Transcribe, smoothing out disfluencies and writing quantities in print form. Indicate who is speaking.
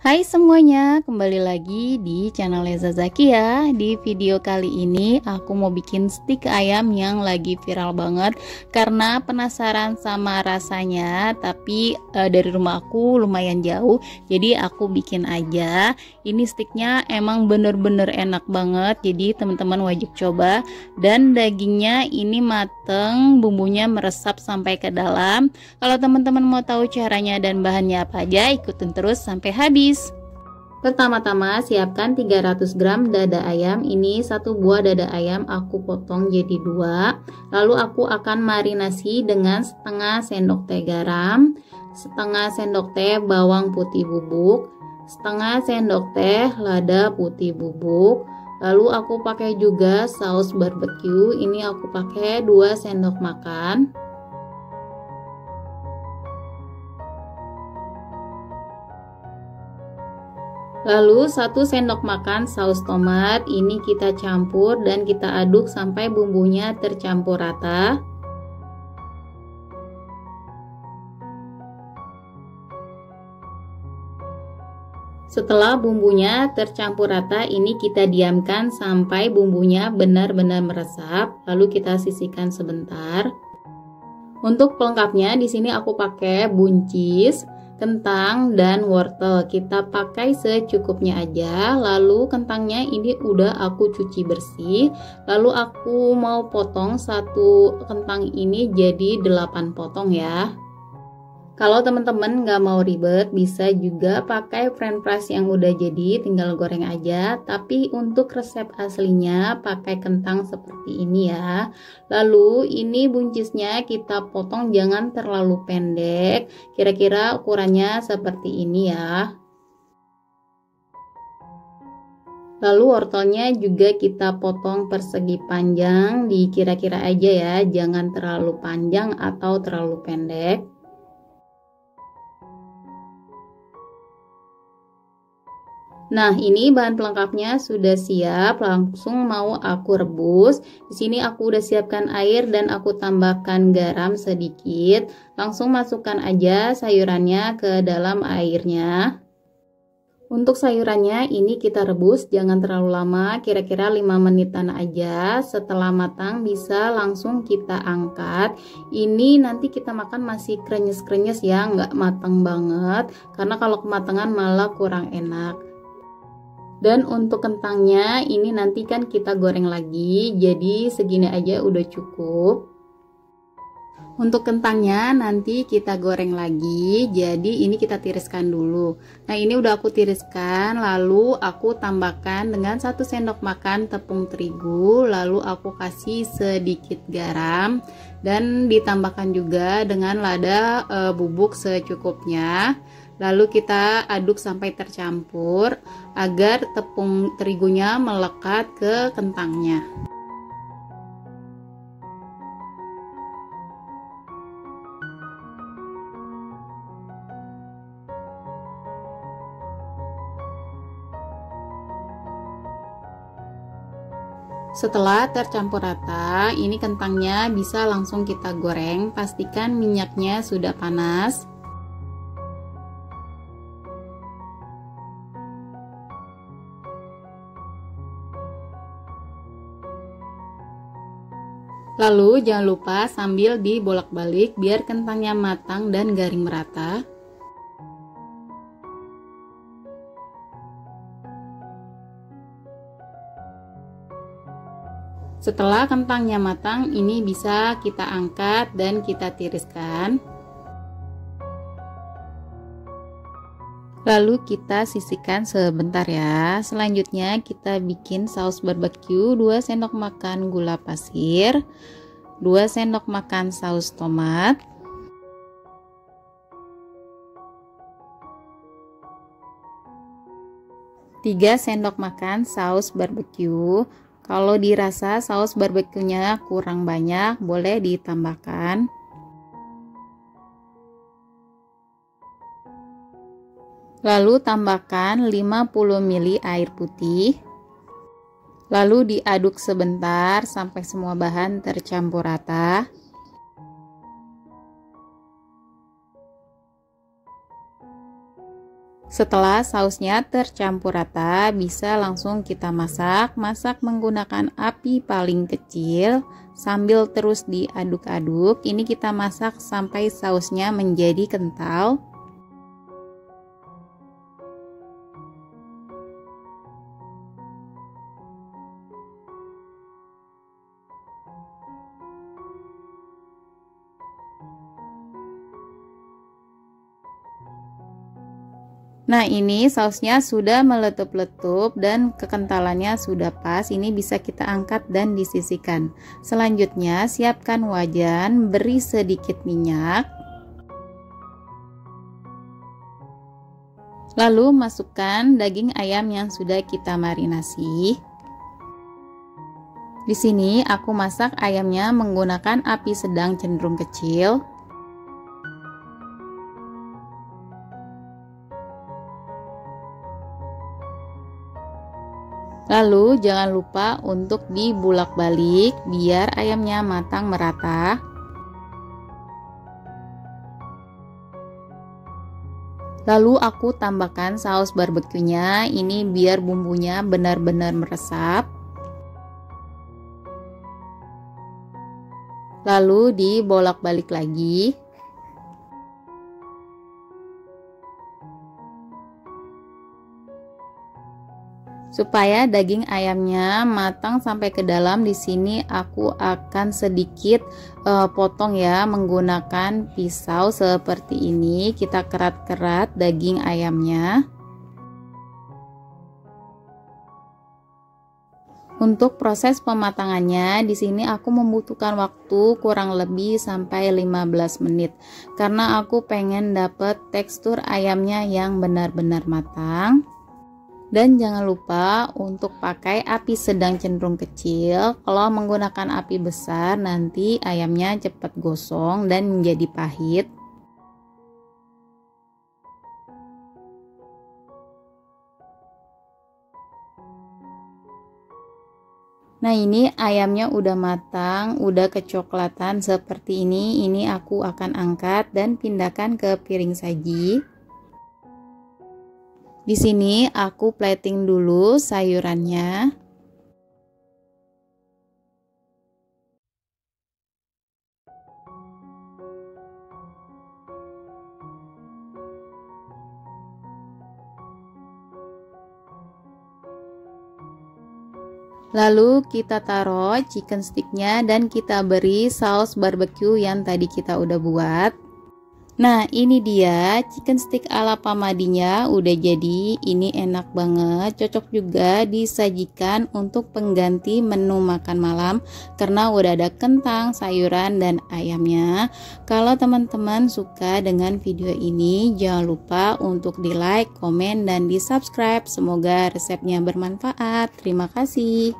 Speaker 1: Hai semuanya, kembali lagi di channel Leza Zakia. Di video kali ini aku mau bikin stik ayam yang lagi viral banget karena penasaran sama rasanya. Tapi dari rumah aku lumayan jauh, jadi aku bikin aja. Ini stiknya emang bener-bener enak banget, jadi teman-teman wajib coba. Dan dagingnya ini mateng, bumbunya meresap sampai ke dalam. Kalau teman-teman mau tahu caranya dan bahannya apa aja, ikutin terus sampai habis. Pertama-tama siapkan 300 gram dada ayam. Ini satu buah dada ayam aku potong jadi dua. Lalu aku akan marinasi dengan setengah sendok teh garam, setengah sendok teh bawang putih bubuk, setengah sendok teh lada putih bubuk. Lalu aku pakai juga saus barbeque. Ini aku pakai 2 sendok makan. Lalu 1 sendok makan saus tomat. Ini kita campur dan kita aduk sampai bumbunya tercampur rata. Setelah bumbunya tercampur rata, ini kita diamkan sampai bumbunya benar-benar meresap. Lalu kita sisihkan sebentar. Untuk pelengkapnya di sini aku pakai buncis, kentang, dan wortel. Kita pakai secukupnya aja. Lalu kentangnya ini udah aku cuci bersih. Lalu aku mau potong satu kentang ini jadi 8 potong ya. Kalau teman-teman nggak mau ribet, bisa juga pakai french fries yang udah jadi, tinggal goreng aja. Tapi untuk resep aslinya pakai kentang seperti ini ya. Lalu ini buncisnya kita potong jangan terlalu pendek, kira-kira ukurannya seperti ini ya. Lalu wortelnya juga kita potong persegi panjang, dikira-kira aja ya, jangan terlalu panjang atau terlalu pendek. Nah, ini bahan pelengkapnya sudah siap, langsung mau aku rebus. Di sini aku udah siapkan air dan aku tambahkan garam sedikit. Langsung masukkan aja sayurannya ke dalam airnya. Untuk sayurannya ini kita rebus jangan terlalu lama, kira-kira 5 menitan aja. Setelah matang bisa langsung kita angkat. Ini nanti kita makan masih krenyes-krenyes ya, nggak matang banget. Karena kalau kematangan malah kurang enak. Dan untuk kentangnya ini nanti kan kita goreng lagi, jadi segini aja udah cukup. Untuk kentangnya nanti kita goreng lagi, jadi ini kita tiriskan dulu. Nah, ini udah aku tiriskan, lalu aku tambahkan dengan 1 sendok makan tepung terigu, lalu aku kasih sedikit garam dan ditambahkan juga dengan lada bubuk secukupnya. Lalu kita aduk sampai tercampur agar tepung terigunya melekat ke kentangnya. Setelah tercampur rata, ini kentangnya bisa langsung kita goreng. Pastikan minyaknya sudah panas. Lalu jangan lupa sambil dibolak-balik biar kentangnya matang dan garing merata. Setelah kentangnya matang, ini bisa kita angkat dan kita tiriskan. Lalu kita sisihkan sebentar ya. Selanjutnya kita bikin saus barbeque, 2 sendok makan gula pasir, 2 sendok makan saus tomat, 3 sendok makan saus barbeque. Kalau dirasa saus barbeque-nya kurang banyak, boleh ditambahkan. Lalu tambahkan 50 ml air putih. Lalu diaduk sebentar sampai semua bahan tercampur rata. Setelah sausnya tercampur rata, bisa langsung kita masak. Masak menggunakan api paling kecil sambil terus diaduk-aduk. Ini kita masak sampai sausnya menjadi kental. Nah, ini sausnya sudah meletup-letup dan kekentalannya sudah pas. Ini bisa kita angkat dan disisihkan. Selanjutnya, siapkan wajan, beri sedikit minyak. Lalu masukkan daging ayam yang sudah kita marinasi. Di sini aku masak ayamnya menggunakan api sedang cenderung kecil. Lalu jangan lupa untuk dibulak-balik biar ayamnya matang merata. Lalu aku tambahkan saus barbeque-nya, ini biar bumbunya benar-benar meresap. Lalu dibolak-balik lagi. Supaya daging ayamnya matang sampai ke dalam, di sini aku akan sedikit potong ya menggunakan pisau seperti ini. Kita kerat-kerat daging ayamnya. Untuk proses pematangannya, di sini aku membutuhkan waktu kurang lebih sampai 15 menit karena aku pengen dapet tekstur ayamnya yang benar-benar matang. Dan jangan lupa untuk pakai api sedang cenderung kecil. Kalau menggunakan api besar nanti ayamnya cepat gosong dan menjadi pahit. Nah, ini ayamnya udah matang, udah kecoklatan seperti ini. Ini aku akan angkat dan pindahkan ke piring saji. Di sini aku plating dulu sayurannya. Lalu kita taruh chicken sticknya dan kita beri saus barbeque yang tadi kita udah buat. Nah, ini dia chicken stick ala Pamadinya udah jadi. Ini enak banget, cocok juga disajikan untuk pengganti menu makan malam karena udah ada kentang, sayuran, dan ayamnya. Kalau teman-teman suka dengan video ini, jangan lupa untuk di like, komen, dan di subscribe. Semoga resepnya bermanfaat. Terima kasih.